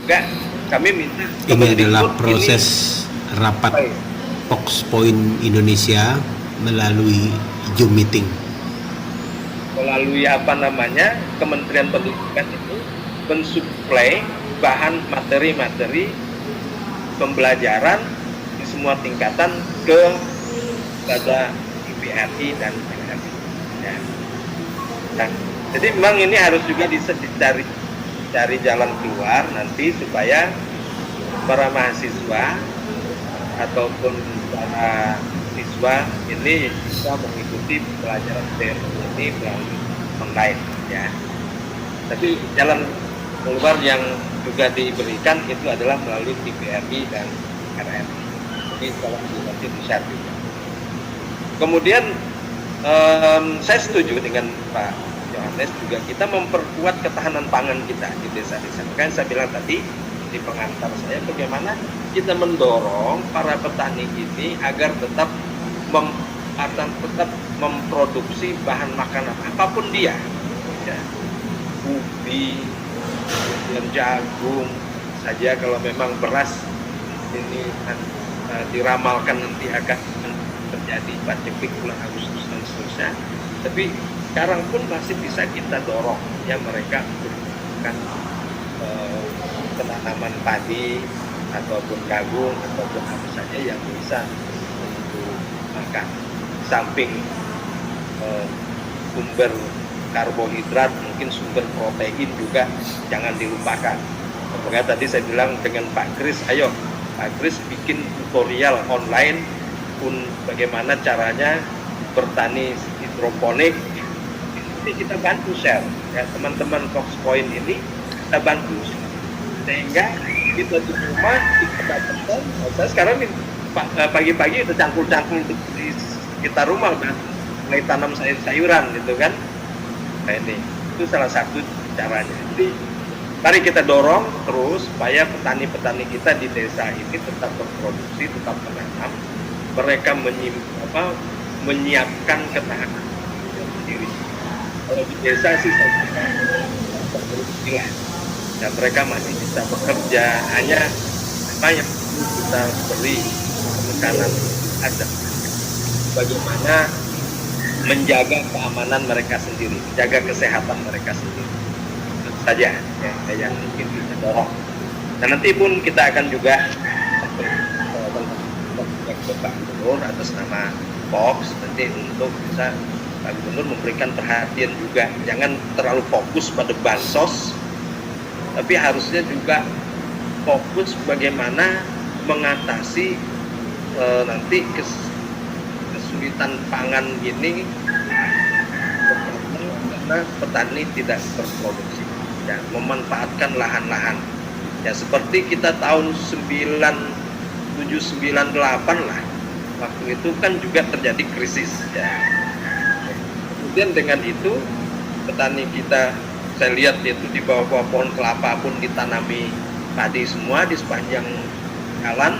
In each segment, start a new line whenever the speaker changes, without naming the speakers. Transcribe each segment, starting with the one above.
juga kami minta
Ini adalah
Kemendikbud
proses rapat
baik,
Fox Point Indonesia melalui Zoom meeting.
melalui Kementerian Pendidikan itu mensuplai bahan materi-materi pembelajaran di semua tingkatan kepada IPRI dan PRI. Ya. Nah, jadi memang ini harus juga cari jalan keluar nanti supaya para mahasiswa ataupun para siswa ini bisa mengikuti pelajaran teori ini melalui online ya. Tapi jalan keluar yang juga diberikan itu adalah melalui TVRI dan RRI. Ini kalau nanti bisa juga. Kemudian saya setuju dengan Pak Yohanes juga kita memperkuat ketahanan pangan kita di desa-desa. Makanya saya bilang tadi di pengantar saya bagaimana kita mendorong para petani ini agar tetap memproduksi bahan makanan apapun dia, ya, ubi, dan jagung saja. Kalau memang beras ini diramalkan nanti akan terjadi paceklik bulan Agustus dan seterusnya, tapi sekarang pun masih bisa kita dorong ya mereka melakukan penanaman padi ataupun jagung ataupun apa saja yang bisa untuk makan. Samping sumber karbohidrat, mungkin sumber protein juga jangan dilupakan. Makanya tadi saya bilang dengan Pak Kris, ayo Pak Kris bikin tutorial online pun bagaimana caranya bertani hidroponik. Ini kita bantu share ya, teman-teman Fox Point ini kita bantu sehingga kita di rumah kita dapatkan. Saya sekarang pagi-pagi udah cangkul-cangkul di sekitar rumah udah mulai tanam sayur-sayuran gitu kan. Nah ini itu salah satu caranya. Jadi mari kita dorong terus supaya petani-petani kita di desa ini tetap berproduksi, tetap menanam. Mereka menyiapkan ketahanan sendiri. Kalau di desa sih saya kira berproduksi lah. Dan mereka masih bisa bekerja, hanya apa yang perlu kita beri penekanan ada bagaimana menjaga keamanan mereka sendiri, jaga kesehatan mereka sendiri. Itu saja ya, yang mungkin kita dorong. Dan nanti pun kita akan juga ke Pak Gubernur atas nama Fox nanti untuk bisa Pak Gubernur memberikan perhatian juga, jangan terlalu fokus pada bansos, tapi harusnya juga fokus bagaimana mengatasi nanti kesulitan pangan ini karena petani tidak berproduksi ya, memanfaatkan lahan-lahan ya seperti kita tahun 9798 lah, waktu itu kan juga terjadi krisis ya. Kemudian dengan itu petani kita saya lihat itu di bawah pohon kelapa pun ditanami padi semua di sepanjang jalan,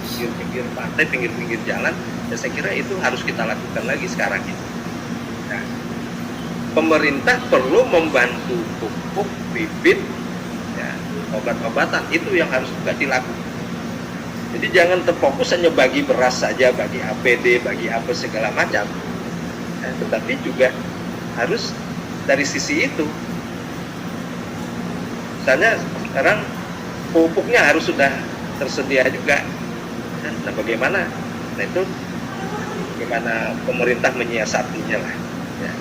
pinggir-pinggir pantai, pinggir-pinggir jalan. Ya saya kira itu harus kita lakukan lagi sekarang ini. Nah, pemerintah perlu membantu pupuk, bibit, ya, obat-obatan itu yang harus juga dilakukan. Jadi jangan terfokus hanya bagi beras saja, bagi APD, bagi apa segala macam. Nah, tetapi juga harus dari sisi itu. Misalnya sekarang pupuknya harus sudah tersedia juga. Nah bagaimana? Nah itu bagaimana pemerintah menyiasatinya lah. Ya.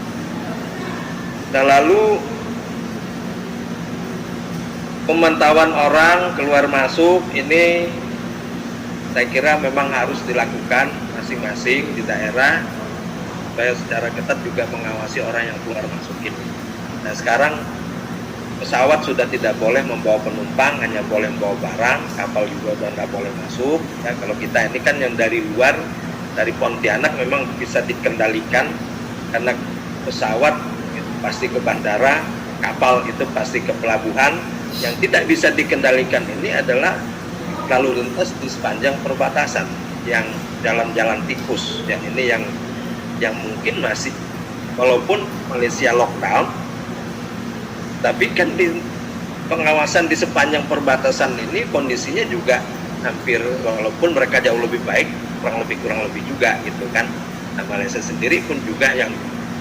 Nah lalu pemantauan orang keluar masuk ini saya kira memang harus dilakukan masing-masing di daerah supaya secara ketat juga mengawasi orang yang keluar masuk ini. Nah sekarang pesawat sudah tidak boleh membawa penumpang, hanya boleh membawa barang, kapal juga sudah tidak boleh masuk. Ya, kalau kita ini kan yang dari luar, dari Pontianak memang bisa dikendalikan karena pesawat itu pasti ke bandara, kapal itu pasti ke pelabuhan. Yang tidak bisa dikendalikan ini adalah lalu lintas di sepanjang perbatasan, yang jalan-jalan tikus. Dan ini yang mungkin masih, walaupun Malaysia lockdown, tapi kan pengawasan di sepanjang perbatasan ini kondisinya juga hampir, walaupun mereka jauh lebih baik, kurang lebih juga gitu kan. Nah, Malaysia sendiri pun juga yang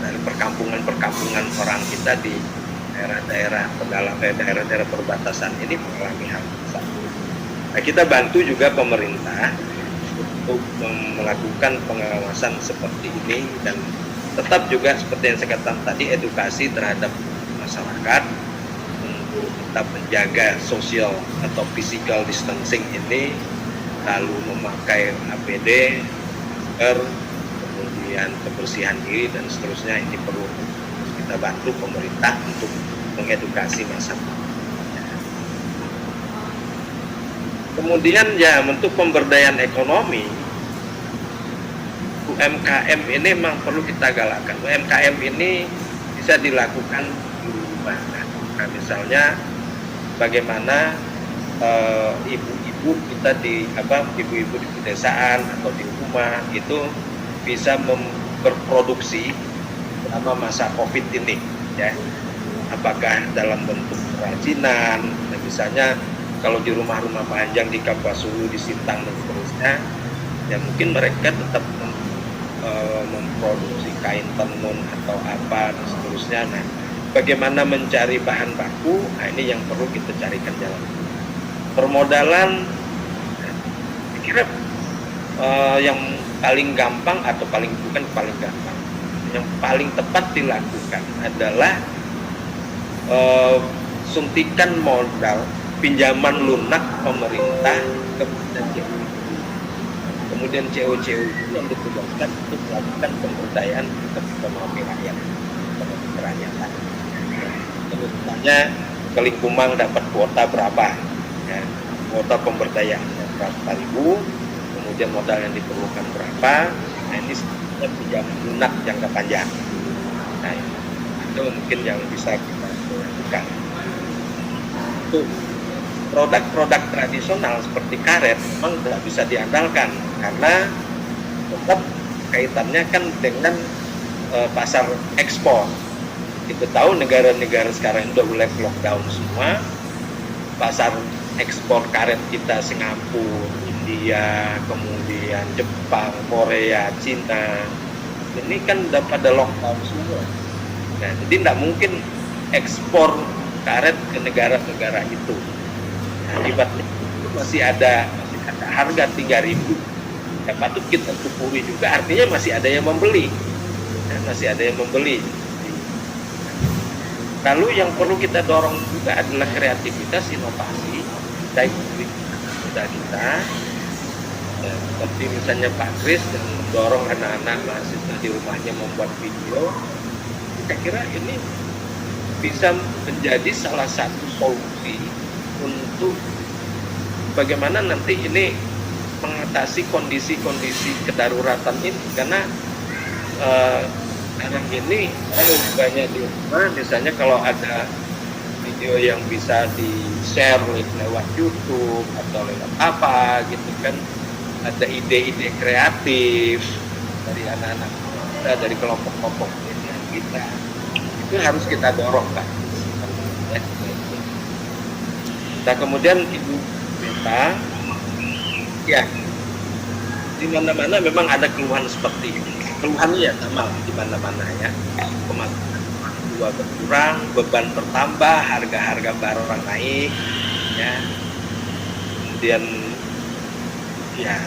dari perkampungan orang kita di daerah-daerah daerah-daerah perbatasan ini mengalami hal yang sama. Nah, kita bantu juga pemerintah untuk melakukan pengawasan seperti ini, dan tetap juga seperti yang saya katakan tadi, edukasi terhadap masyarakat untuk tetap menjaga social atau physical distancing ini, lalu memakai APD, masker, kemudian kebersihan diri dan seterusnya. Ini perlu kita bantu pemerintah untuk mengedukasi masyarakat. Kemudian ya, untuk pemberdayaan ekonomi, UMKM ini memang perlu kita galakkan. UMKM ini bisa dilakukan di rumah. Nah, misalnya bagaimana ibu-ibu kita ibu-ibu di pedesaan atau di rumah itu bisa berproduksi selama masa COVID ini, ya. Apakah dalam bentuk kerajinan, nah, misalnya kalau di rumah-rumah panjang di Kapuasulu, di Sintang dan seterusnya, ya mungkin mereka tetap memproduksi kain tenun atau apa dan seterusnya. Nah, bagaimana mencari bahan baku, nah ini yang perlu kita carikan jalan. Permodalan, saya kira yang paling gampang atau bukan paling gampang, yang paling tepat dilakukan adalah suntikan modal, pinjaman lunak pemerintah kemudian CEO-CEO itu yang ditugaskan untuk melakukan pemberdayaan ekonomi rakyat, ekonomi kerakyatan. Misalnya Kelingkumang dapat kuota berapa, ya, kuota pemberdayaan berapa ribu, kemudian modal yang diperlukan berapa. Nah, ini sebenarnya pinjaman lunak jangka panjang. Nah, itu mungkin yang bisa kita lakukan. Itu produk-produk tradisional seperti karet memang tidak bisa diandalkan karena tetap kaitannya kan dengan pasar ekspor. Kita tahu negara-negara sekarang sudah mulai lockdown semua. Pasar ekspor karet kita Singapura, India, kemudian Jepang, Korea, Cina, ini kan udah pada lockdown semua. Nah, jadi tidak mungkin ekspor karet ke negara-negara itu. Akibatnya masih ada harga 3.000, ya patut kita syukuri juga, artinya masih ada yang membeli, ya, masih ada yang membeli. Lalu yang perlu kita dorong juga adalah kreativitas, inovasi, baik dari kita, ya, seperti misalnya Pak Kris yang mendorong anak-anak mahasiswa di rumahnya membuat video. Saya kira ini bisa menjadi salah satu solusi untuk bagaimana nanti ini mengatasi kondisi-kondisi kedaruratan ini, karena sekarang ini banyak di rumah, misalnya kalau ada video yang bisa di-share lewat YouTube atau lewat apa gitu kan, ada ide-ide kreatif dari anak-anak kita, dari kelompok-kelompok kita, itu harus kita dorong kan. Nah, kemudian Ibu Beta, ya di mana-mana memang ada keluhan seperti ini. Keluhannya ya sama di mana-mana ya. Pemasukan orang tua berkurang, beban bertambah, harga-harga barang naik, ya. Kemudian ya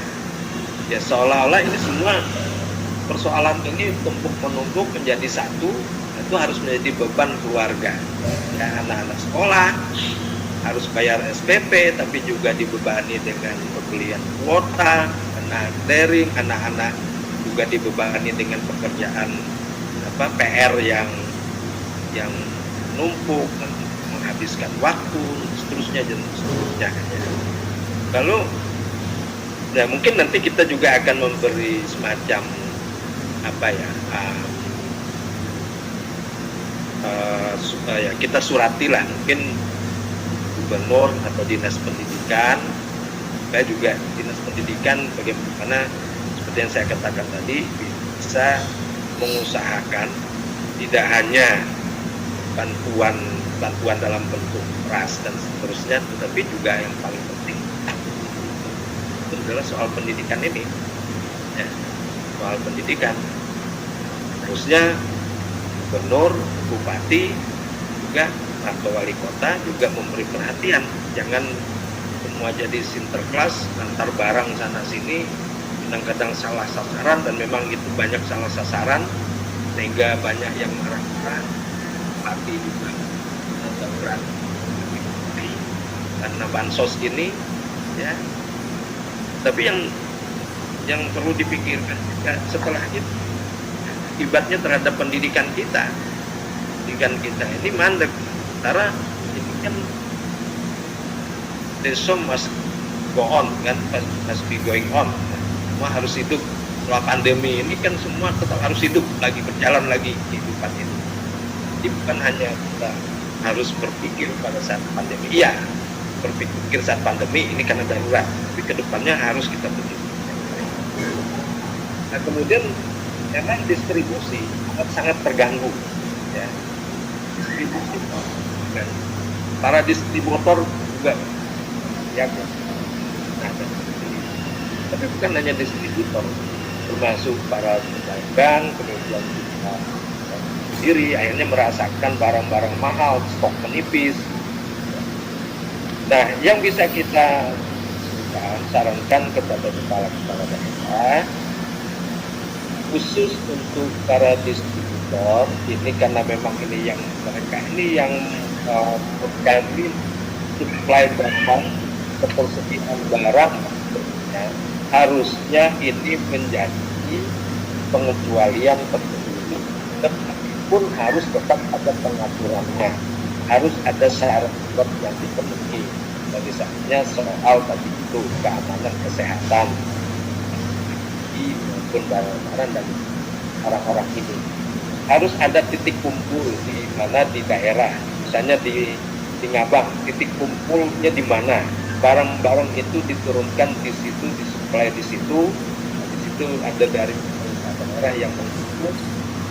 seolah-olah ini semua persoalan ini tumpuk menumpuk menjadi satu, itu harus menjadi beban keluarga. Ya, anak-anak sekolah harus bayar SPP, tapi juga dibebani dengan pembelian kuota, anak daring, anak-anak juga dibebani dengan pekerjaan PR yang numpuk, menghabiskan waktu, seterusnya dan seterusnya. Lalu ya mungkin nanti kita juga akan memberi semacam kita suratilah mungkin gubernur atau dinas pendidikan, saya juga dinas pendidikan bagaimana seperti yang saya katakan tadi bisa mengusahakan tidak hanya bantuan bantuan dalam bentuk beras dan seterusnya, tetapi juga yang paling penting itu adalah soal pendidikan ini, ya, soal pendidikan. Harusnya gubernur, bupati juga atau wali kota juga memberi perhatian, jangan semua jadi sinterklas antar barang sana sini, kadang-kadang salah sasaran, dan memang itu banyak salah sasaran sehingga banyak yang marah-marah, tapi juga agak berat karena bansos ini, ya. Tapi yang perlu dipikirkan juga setelah itu akibatnya terhadap pendidikan kita ini mandek, karena ini kan the show must go on, kan, must be going on, semua harus hidup. Setelah pandemi ini kan semua tetap harus hidup lagi, berjalan lagi kehidupan itu. Jadi bukan hanya kita harus berpikir pada saat pandemi, iya, berpikir saat pandemi ini karena darurat, tapi kedepannya harus kita berpikir. Nah, kemudian memang distribusi sangat terganggu, ya, distribusi, dan para distributor juga, ya, tapi bukan hanya distributor, termasuk para pedagang, kemudian kita sendiri akhirnya merasakan barang-barang mahal, stok menipis. Nah, yang bisa kita sarankan kepada kepala daerah, khusus untuk para distributor ini, karena memang ini yang mereka ini yang berganti supply barang, ketersediaan barang, ya, harusnya ini menjadi pengecualian tertentu, tetapi pun harus tetap ada pengaturannya, harus ada syarat yang dipenuhi. Misalnya soal tadi itu keamanan kesehatan maupun barang-barang dan orang-orang ini, harus ada titik kumpul di mana di daerah, misalnya di Ngabang, titik kumpulnya di mana, barang-barang itu diturunkan di situ, disuplai di situ ada dari pemerintah daerah yang mengurus,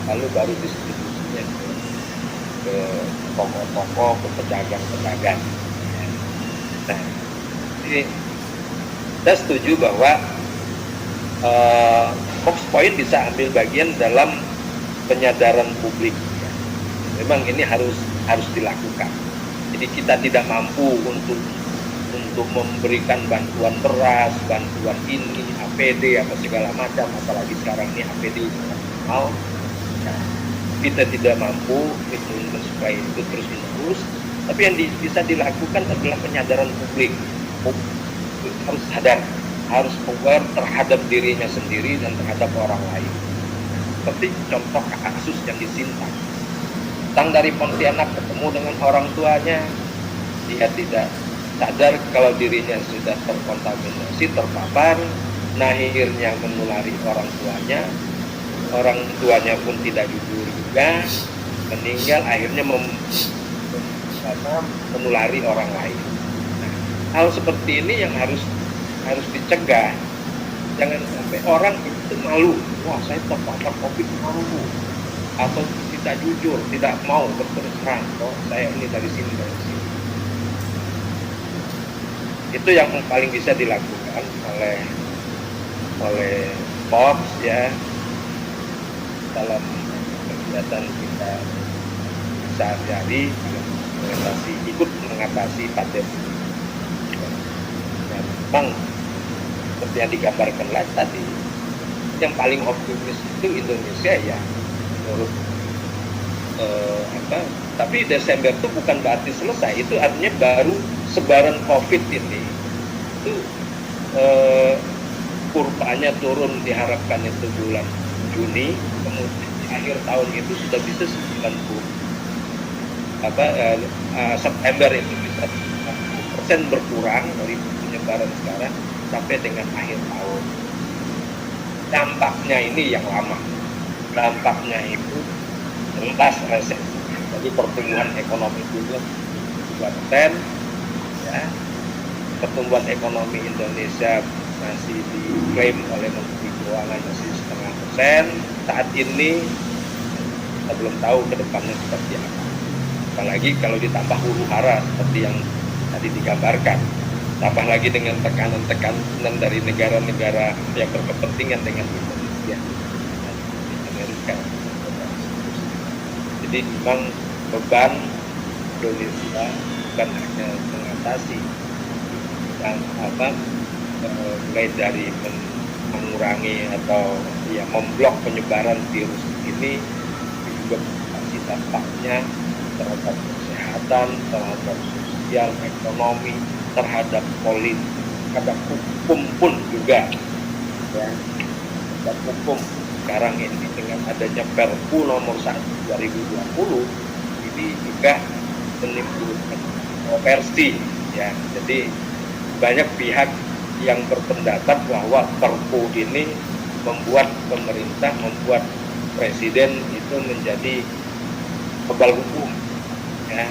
lalu baru distribusinya ke toko-toko, ke pedagang-pedagang. Nah, ini saya setuju bahwa Fox Point bisa ambil bagian dalam penyadaran publik. Memang ini harus dilakukan. Jadi kita tidak mampu untuk memberikan bantuan beras, bantuan ini, APD, apa segala macam, apalagi sekarang ini APD mahal. Nah, kita tidak mampu itu mensuplai itu terus-menerus. Tapi yang bisa dilakukan adalah penyadaran publik. Harus sadar, harus aware terhadap dirinya sendiri dan terhadap orang lain. Seperti contoh kasus yang di Sintang. Datang dari Pontianak ketemu dengan orang tuanya, dia tidak sadar kalau dirinya sudah terkontaminasi, terpapar, nah akhirnya menulari orang tuanya pun tidak jujur juga, meninggal, akhirnya menulari orang lain. Nah, hal seperti ini yang harus dicegah. Jangan sampai orang itu malu, wah saya terpapar COVID, malu, atau tidak jujur, tidak mau berterus terang, oh saya ini dari sini. Itu yang paling bisa dilakukan oleh Fox, ya, dalam kegiatan kita sehari-hari ikut mengatasi pandemi. Nah, memang seperti yang digambarkan lagi tadi, yang paling optimis itu Indonesia, ya, menurut tapi Desember itu bukan berarti selesai, itu artinya baru sebaran COVID ini itu kurvanya turun, diharapkan itu bulan Juni, kemudian di akhir tahun itu sudah bisa 90, September itu bisa 90% berkurang dari penyebaran sekarang sampai dengan akhir tahun. Dampaknya ini yang lama, dampaknya itu jelas resesi. Jadi pertumbuhan ekonomi dunia 2%, ya. Pertumbuhan ekonomi Indonesia masih diklaim oleh Menteri Keuangan masih 0,5%. Saat ini kita belum tahu ke depannya seperti apa. apalagi kalau ditambah huru hara seperti yang tadi digambarkan, tambah lagi dengan tekanan-tekanan dari negara-negara yang berkepentingan dengan Indonesia, Amerika. Jadi memang beban Indonesia bukan hanya mengatasi yang mulai dari mengurangi atau ya memblok penyebaran virus ini, juga mengatasi dampaknya terhadap kesehatan, terhadap sosial, ekonomi, terhadap politik, terhadap hukum pun juga, ya, terhadap hukum. Sekarang ini dengan adanya Perpu nomor 1 2020 ini juga menimbulkan kontroversi, ya. Jadi banyak pihak yang berpendapat bahwa Perpu ini membuat pemerintah, membuat presiden itu menjadi kebal hukum, ya,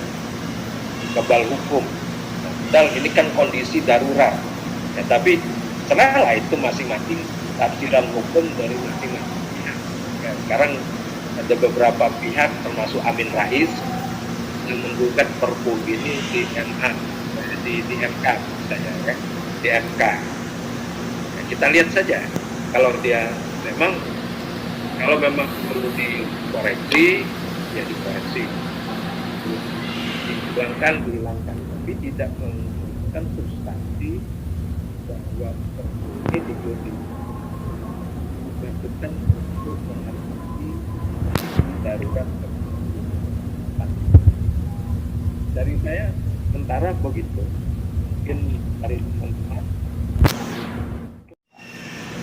kebal hukum. Padahal ini kan kondisi darurat, ya, tapi setelah itu masing-masing tafsiran hukum dari masing-masing pihak. Ya, sekarang ada beberapa pihak termasuk Amin Rais yang menggugat Perpu ini di MA, di MK misalnya, ya, di MK. Ya, kita lihat saja kalau dia kalau memang perlu dikoreksi, ya dikoreksi, dihilangkan, tapi tidak menunjukkan substansi bahwa Perpu ini dibutuhkan untuk mengatasi darurat. Dari saya sementara begitu, mungkin dari teman-teman.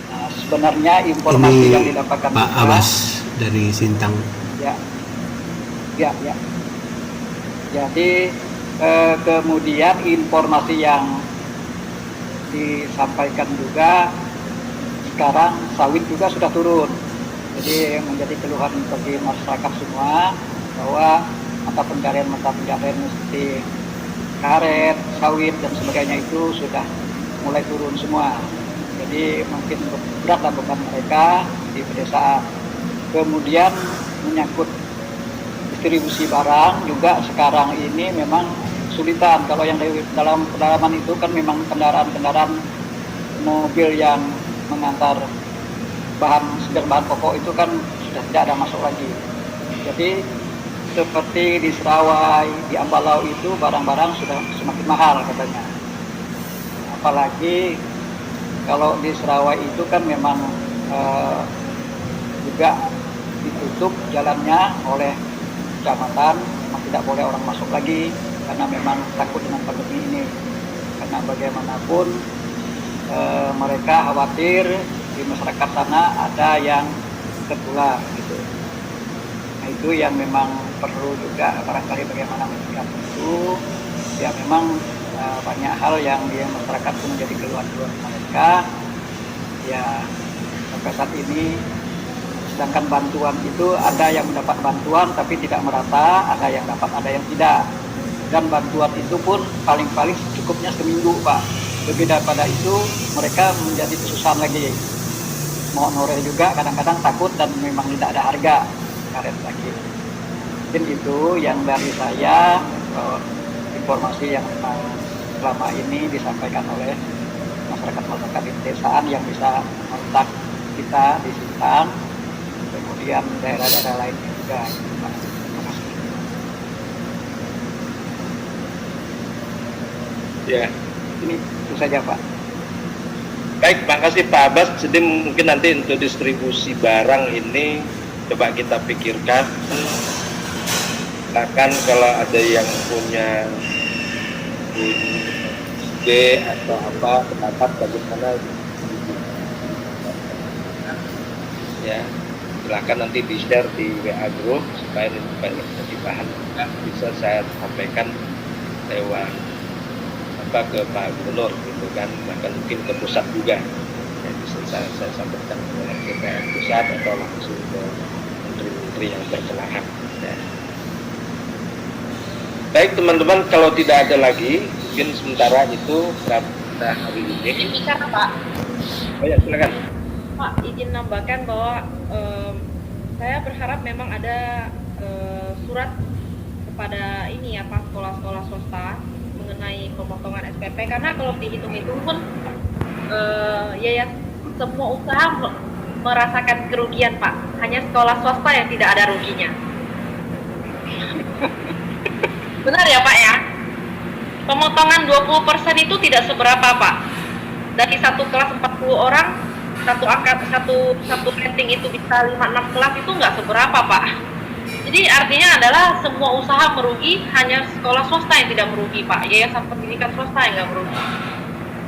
Nah, sebenarnya informasi
Ini
yang didapatkan
Pak
juga,
Abbas dari Sintang.
ya. Jadi kemudian informasi yang disampaikan juga sekarang sawit juga sudah turun. Jadi menjadi keluhan bagi masyarakat semua bahwa mata pencarian seperti karet, sawit dan sebagainya itu sudah mulai turun semua. Jadi mungkin beratlah beban mereka di pedesaan. Kemudian menyangkut distribusi barang juga sekarang ini memang kesulitan. Kalau yang dalam pedalaman itu kan memang kendaraan-kendaraan mobil yang mengantar bahan pokok itu kan sudah tidak ada masuk lagi. Jadi seperti di Serawai, di Ambalau itu barang-barang sudah semakin mahal katanya. Apalagi kalau di Serawai itu kan memang juga ditutup jalannya oleh kecamatan, memang tidak boleh orang masuk lagi karena memang takut dengan pandemi ini. Karena bagaimanapun mereka khawatir di masyarakat sana ada yang tertular gitu. Nah, itu yang memang perlu juga barangkali bagaimana menyikapi itu. Ya memang banyak hal yang di masyarakat itu menjadi keluhan-keluhan mereka. Ya sampai saat ini, sedangkan bantuan itu ada yang mendapat bantuan tapi tidak merata, ada yang dapat, ada yang tidak. Dan bantuan itu pun paling-paling cukupnya seminggu, Pak. Lebih daripada itu mereka menjadi kesusahan lagi. Mau noreh juga kadang-kadang takut dan memang tidak ada harga karet lagi. Mungkin itu yang dari saya, informasi yang selama ini disampaikan oleh masyarakat di pedesaan yang bisa kontak kita di Sintang, kemudian daerah-daerah lainnya juga. Terima kasih.
Ya,
Ini itu saja, Pak.
baik, makasih Pak Abbas. Jadi mungkin nanti untuk distribusi barang ini coba kita pikirkan. Bahkan kalau ada yang punya ide atau apa pendapat bagaimana, ya silahkan nanti di share di WA group supaya menjadi bahan bisa saya sampaikan lewat ke Pak Gubernur gitu kan, bahkan mungkin ke pusat juga ya, bisa saya sampaikan ke pusat atau langsung ke menteri-menteri yang berkenaan ya. Baik teman-teman, kalau tidak ada lagi mungkin sementara itu kita hari ini.
Izin bicara Pak.
Oh ya, silakan
Pak, izin nambahkan bahwa saya berharap memang ada surat kepada ini apa sekolah-sekolah swasta mengenai pemotongan SPP, karena kalau dihitung-hitung pun ya semua usaha merasakan kerugian Pak, hanya sekolah swasta yang tidak ada ruginya. Benar ya Pak ya? Pemotongan 20% itu tidak seberapa Pak. Dari satu kelas 40 orang, satu rating itu bisa 5-6 kelas, itu nggak seberapa Pak. Jadi artinya adalah semua usaha merugi, hanya sekolah swasta yang tidak merugi Pak, yayasan pendidikan swasta yang nggak merugi.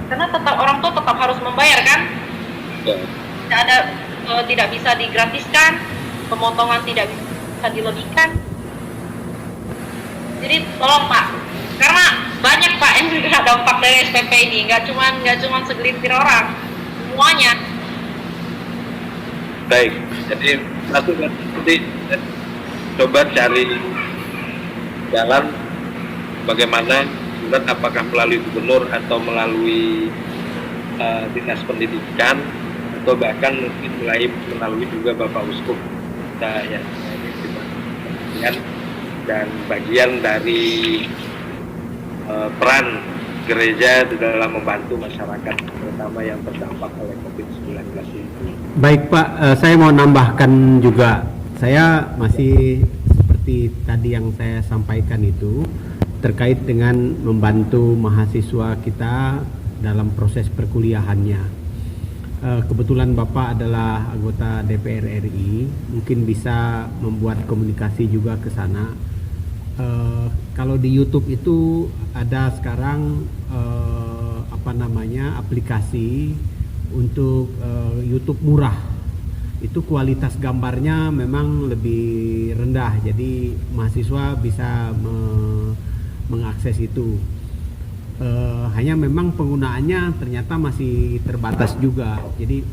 Karena tetap orang tua tetap harus membayar kan? Tidak ada, tidak bisa digratiskan, pemotongan tidak bisa dilebihkan. Jadi tolong Pak, karena banyak Pak yang terkena dampak dari SPP ini, nggak cuma segelintir orang, semuanya.
Baik, jadi satu nanti coba cari jalan bagaimana surat, apakah melalui gubernur atau melalui dinas pendidikan, atau bahkan mungkin melalui juga Bapak Uskup kita ya, dan bagian dari peran gereja di dalam membantu masyarakat terutama yang terdampak oleh COVID-19 ini.
Baik Pak, saya mau nambahkan juga. Saya masih seperti tadi yang saya sampaikan itu terkait dengan membantu mahasiswa kita dalam proses perkuliahannya. Kebetulan Bapak adalah anggota DPR RI, mungkin bisa membuat komunikasi juga ke sana. Kalau di YouTube itu ada sekarang aplikasi untuk YouTube murah. Itu kualitas gambarnya memang lebih rendah, jadi mahasiswa bisa mengakses itu. Hanya memang penggunaannya ternyata masih terbatas juga. Jadi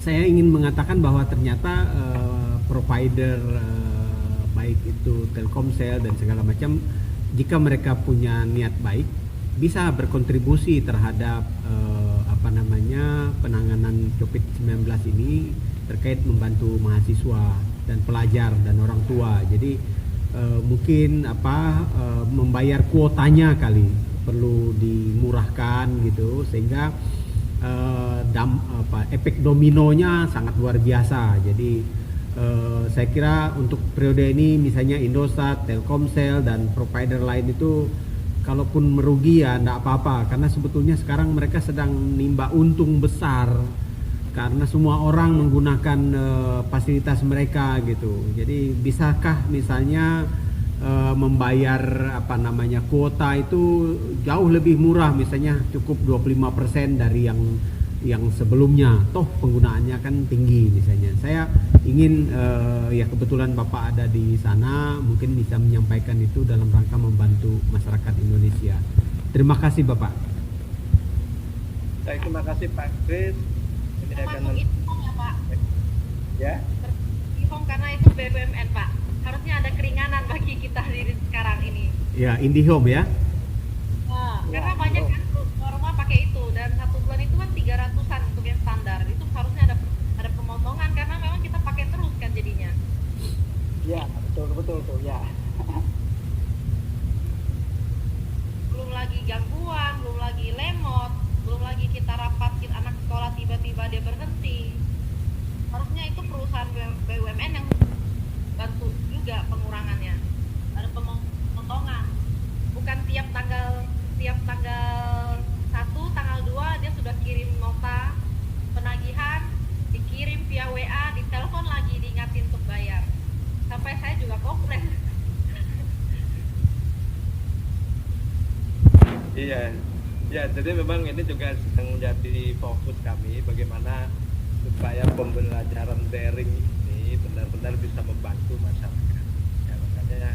saya ingin mengatakan bahwa ternyata provider baik itu Telkomsel dan segala macam, jika mereka punya niat baik, bisa berkontribusi terhadap penanganan COVID-19 ini terkait membantu mahasiswa dan pelajar dan orang tua. Jadi mungkin membayar kuotanya kali perlu dimurahkan gitu, sehingga efek dominonya sangat luar biasa. Jadi saya kira untuk periode ini misalnya Indosat, Telkomsel dan provider lain itu kalaupun merugi ya enggak apa-apa, karena sebetulnya sekarang mereka sedang nimba untung besar karena semua orang menggunakan fasilitas mereka gitu. Jadi bisakah misalnya membayar kuota itu jauh lebih murah, misalnya cukup 25% dari yang sebelumnya, toh penggunaannya kan tinggi misalnya. Saya ingin ya kebetulan Bapak ada di sana, mungkin bisa menyampaikan itu dalam rangka membantu masyarakat Indonesia. Terima kasih Bapak.
Baik, terima kasih Pak Kris. Ini akan
Termasuk itu ya Pak,
ya.
IndiHome karena itu BUMN Pak, harusnya ada keringanan bagi kita di sekarang ini.
Ya, IndiHome ya.
Nah, karena banyak kan rumah pakai itu, dan 1 bulan itu kan 300-an untuk yang standar. Itu harusnya ada pemotongan karena memang kita pakai terus kan jadinya.
Ya, betul tuh ya.
Belum lagi gangguan, belum lagi lemot, belum lagi kita rapatin anak sekolah tiba-tiba dia berhenti. Harusnya itu perusahaan BUMN yang bantu juga pengurangannya. Ada pemotongan. Bukan tiap tanggal 1, tanggal 2 dia sudah kirim nota penagihan, dikirim via WA, ditelepon lagi diingatin untuk bayar. Sampai saya juga komplain.
Iya, ya jadi memang ini juga sedang menjadi fokus kami, bagaimana supaya pembelajaran daring ini benar-benar bisa membantu masyarakat. Ya, makanya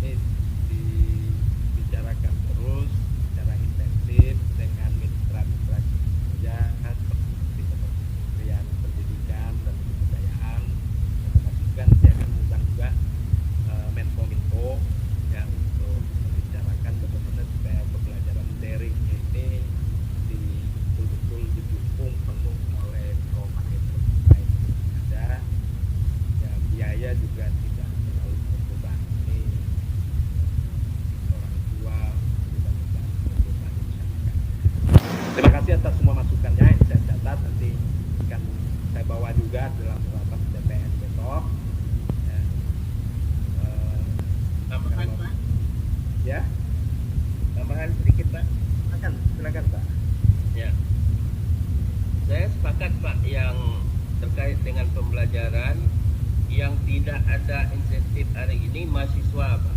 ini dibicarakan terus secara intensif dengan mitra-mitra kerja seperti Kementerian Pendidikan dan Kebudayaan, dan memastikan dia akan mengundang juga Menkominfo ya untuk membicarakan bagaimana supaya pembelajaran daring ini betul-betul didukung penuh oleh provider yang ada, ya biaya juga tidak
mahasiswa, Pak.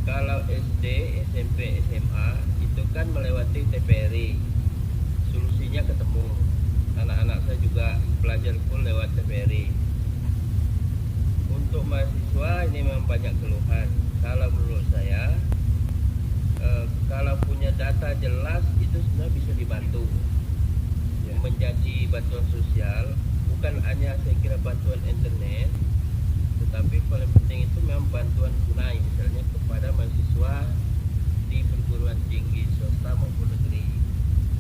Kalau SD, SMP, SMA itu kan melewati TPRI. Solusinya ketemu. Anak-anak saya juga belajar full lewat TPRI. Untuk mahasiswa ini memang banyak keluhan. Kalau menurut saya, kalau punya data jelas itu sebenarnya bisa dibantu. Menjadi bantuan sosial bukan hanya saya kira bantuan internet, tetapi paling penting itu memang bantuan tunai, misalnya kepada mahasiswa di perguruan tinggi swasta maupun negeri.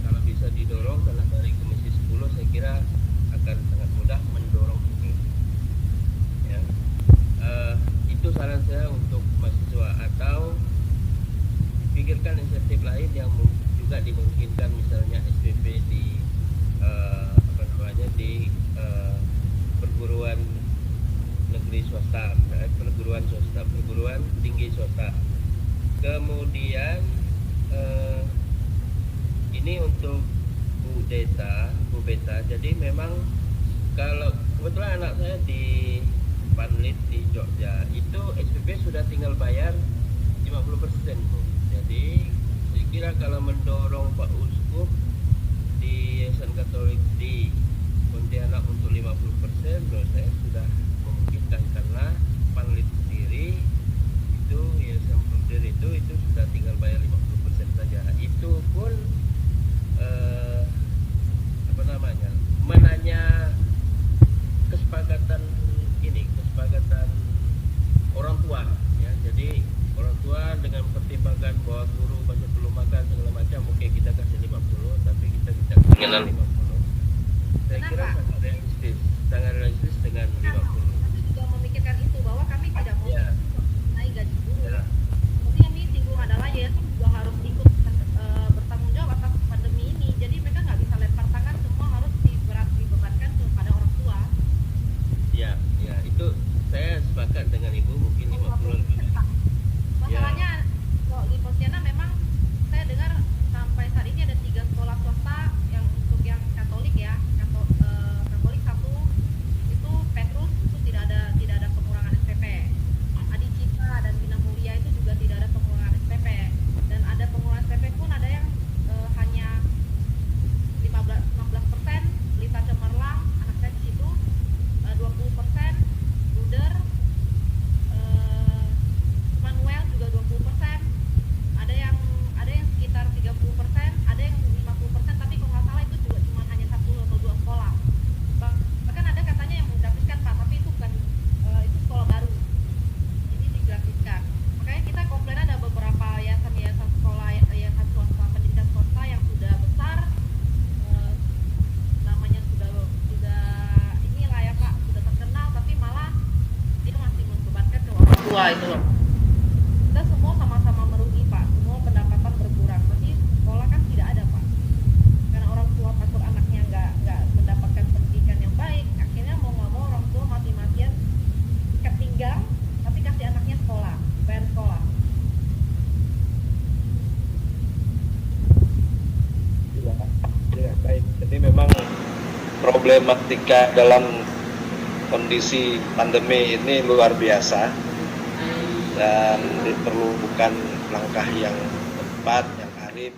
Kalau bisa didorong, karena dari Komisi 10 saya kira akan sangat mudah mendorong ini. Ya. Itu saran saya untuk mahasiswa, atau pikirkan insentif lain yang juga dimungkinkan, misalnya SPP di di perguruan negeri swasta, perguruan tinggi swasta. Kemudian ini untuk Bu Beta. Jadi memang kalau kebetulan anak saya di Panlit di Jogja itu SPP sudah tinggal bayar 50%, Bu. Jadi saya kira kalau mendorong Pak Uskup di Yayasan Katolik di Pontianak untuk 50%, menurut saya sudah memungkinkan, karena Panlit sendiri itu Yayasan Pemberdayaan itu sudah tinggal bayar 50% saja. Itu pun menanya kesepakatan orang tua, ya. Jadi orang tua dengan pertimbangan bahwa guru masih belum makan segala macam, oke kita kasih 50, tapi kita bisa keinginan 50. Saya kira sangat realistis dengan 50.
Kami juga memikirkan itu, bahwa kami tidak mau naik gaji guru.
Ya.
Tapi yang disinggung adalah yayasan juga harus ikut bertanggung jawab atas pandemi ini. Jadi mereka nggak bisa lempar tangan, semua harus dibebankan kepada orang tua.
Ya, itu saya sepakat dengan Ibu, mungkin 50 lebih.
Masalahnya kalau di Pontianak memang saya dengar sampai saat ini ada 3 sekolah swasta yang untuk yang Katolik, ya. Katolik 1 itu Petrus itu tidak ada pengurangan SPP. Adi Cita dan Bina Mulia itu juga tidak ada pengurangan SPP. Dan ada pengurangan SPP pun ada yang hanya 16%, Pelita Cemerlang anak saya di situ 20%, Luder, Manuel juga 20%, ada yang sekitar 30%, ada yang 50%, tapi kalau nggak salah itu juga cuma hanya 1 atau 2 sekolah. Bahkan ada katanya yang menggratiskan, Pak, tapi itu bukan, itu sekolah baru, jadi digratiskan. Makanya kita komplain ada beberapa yayasan sekolah, yayasan swasta, pendidikan swasta yang sudah besar, namanya sudah inilah ya Pak, sudah terkenal, tapi malah dia masih membebankan ke orang tua itu loh. Kita semua sama-sama merugi, Pak. Semua pendapatan berkurang. Tapi sekolah kan tidak ada, Pak. Karena orang tua takut anaknya nggak mendapatkan pendidikan yang baik. Akhirnya mau nggak mau orang tua mati-matian ketinggal, tapi kasih anaknya sekolah, bayar sekolah.
Ya, baik. Jadi memang problematika dalam kondisi pandemi ini luar biasa dan diperlukan langkah yang tepat, yang arif,